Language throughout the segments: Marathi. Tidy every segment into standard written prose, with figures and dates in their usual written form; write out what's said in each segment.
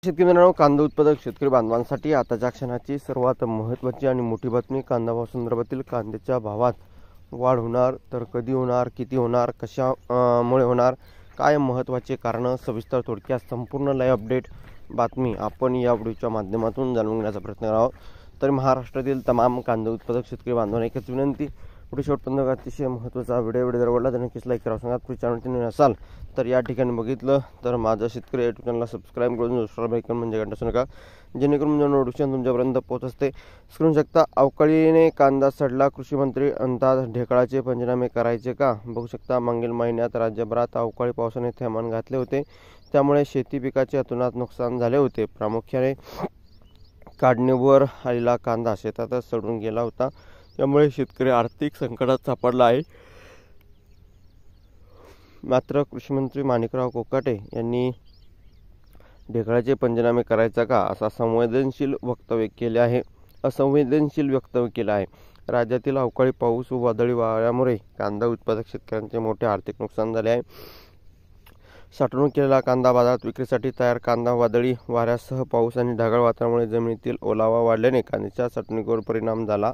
शेतकरी मित्रांनो, कांदा उत्पादक शेतकरी बांधवांसाठी आताच्या क्षणाची सर्वात महत्त्वाची आणि मोठी बातमी. कांदा भाव संदर्भातील कांद्याच्या भावात वाढ होणार तर कधी होणार, किती होणार, कशामुळे होणार, काय महत्त्वाचे कारण, सविस्तर थोडक्यात संपूर्ण लाईव्ह अपडेट बातमी आपण या व्हिडिओच्या माध्यमातून जाणून घेण्याचा प्रयत्न करणार आहोत. तर महाराष्ट्रातील तमाम कांदा उत्पादक शेतकरी बांधवांना एकच विनंती, व्हिडिओ शेवटपर्यंत अतिशय महत्त्वाचा व्हिडिओ जर आवडला तर नक्कीच लाईक करा. सांगा तुम्ही चॅनलवरती नवीन असाल तर या ठिकाणी बघितलं तर माझा शेतकरी यूट्यूब चॅनलला सबस्क्राईब करून दुसरा बायकन म्हणजे घंटा नका, जेणेकरून म्हणजे नोटिफिकेशन तुमच्यापर्यंत पोहोचते. स्क्रीन शकता अवकाळीने कांदा सडला, कृषी मंत्री अंतात ढेकळाचे पंचनामे करायचे का? बघू शकता मागील महिन्यात राज्यभरात अवकाळी पावसाने थैमान घातले होते, त्यामुळे शेती पिकाचे अतोनात नुकसान झाले होते. प्रामुख्याने काढणीवर आलेला कांदा शेतातच सडून गेला होता, त्यामुळे शेतकरी आर्थिक संकटात सापडला आहे. मात्र कृषी मंत्री माणिकराव कोकाटे यांनी ढेकळाचे पंचनामे करायचा का असा असंवेदनशील वक्तव्य केले आहे. राज्यातील अवकाळी पाऊस व वादळी वाऱ्यामुळे कांदा उत्पादक शेतकऱ्यांचे मोठे आर्थिक नुकसान झाले आहे. साठवणूक केलेला कांदा बाजारात विक्रीसाठी तयार. कांदा वादळी वाऱ्यासह पाऊस आणि ढगाळ वातावरणामुळे जमिनीतील ओलावा वाढल्याने कांद्याच्या साठवणुकीवर परिणाम झाला.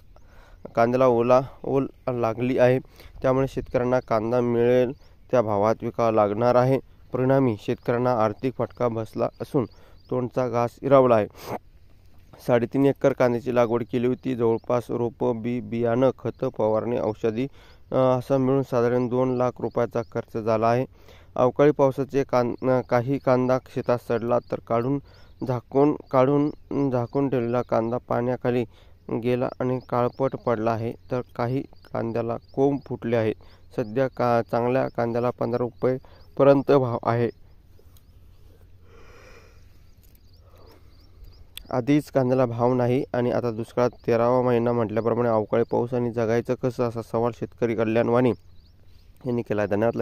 कांद्याला ओल लागली आहे, त्यामुळे शेतकऱ्यांना कांदा मिळेल त्या भावात विकावा लागणार आहे. परिणामी शेतकऱ्यांना आर्थिक फटका बसला असून तोंडचा घास इरावला आहे. 3.5 एकर कांद्याची लागवड केली होती. जवळपास रोपं, बियाणं, खतं, फवारणी, औषधी असं मिळून साधारण 2 लाख रुपयाचा खर्च झाला आहे. अवकाळी पावसाचे काही कांदा शेतात सडला तर झाकून ठेवलेला कांदा पाण्याखाली गेला आणि काळपट पडला आहे, तर काही कांद्याला कोंब फुटले आहेत. सध्या चांगल्या कांद्याला 15 रुपये पर्यंत भाव आहे. आधीच कांद्याला भाव नाही आणि आता दुष्काळात 13वा महिना म्हटल्याप्रमाणे अवकाळी पाऊस आणि जगायचं कसं, असा सवाल शेतकरी कल्याण वाणी यांनी केला आहे. धन्यवाद.